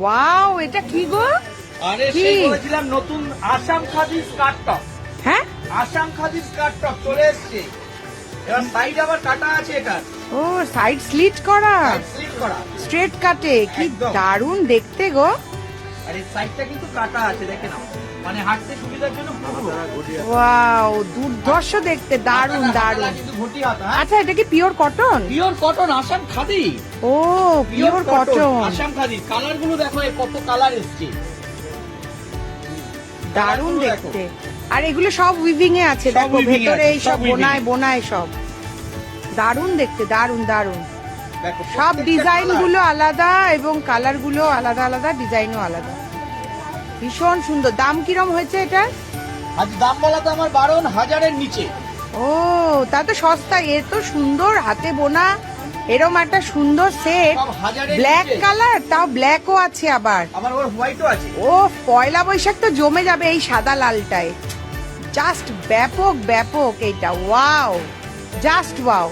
Wow, এটা কি গো? আরে কি? সেই বলেছিলাম নতুন আসাম খাদি স্কার্ট টপ। হ্যাঁ, আসাম খাদি স্কার্ট টপ চলে এসেছে। এবার সাইড আবার কাটা আছে এটা, ও সাইড স্লিট করা, স্লিপ করা। স্ট্রেট কাটে, কি একদম। দারুণ দেখতে গো। আর এই সাইডটা কিন্তু কাটা আছে, দেখে নাও, মানে হাঁটতে সুবিধার জন্য পুরো। ওয়াও, দুর্ধর্ষ দেখতে, দারুণ হাতাটা দারুণ। কিন্তু ঘটি হাতা। আচ্ছা, এটা কি pure cotton? Pure cotton Assam khadi. ও pure cotton, Assam khadi. Colour গুলো দেখো, এ কত কালার এসছে, দারুণ কালারগুলো দেখতে। আর এগুলো সব উইভিং এ আছে, সব দেখো weaving এ ভেতরে আছে, এই সব সব weaving বোনায় এ। বোনায় সব, দারুণ দেখতে, দারুণ দারুণ। দেখো সব প্রত্যেকটা ডিজাইন colour। গুলো আলাদা এবং কালার গুলো আলাদা আলাদা, ডিজাইনও আলাদা, ভীষণ সুন্দর। দাম কিরম হয়েছে এটা? আজ দাম বলা তো আমার 12,000-এর নিচে। ও তা তো সস্তা। এ তো সুন্দর হাতে বোনা, এরম একটা সুন্দর সেট, সব 1000-এর ব্ল্যাক নিচে। কালার, তাও ব্ল্যাকও আছে আবার। আবার ওর হোয়াইটও আছে। ও পয়লা বৈশাখ তো জমে যাবে এই সাদা লালটায়, জাস্ট ব্যাপক ব্যাপক এইটা। Wow, just wow.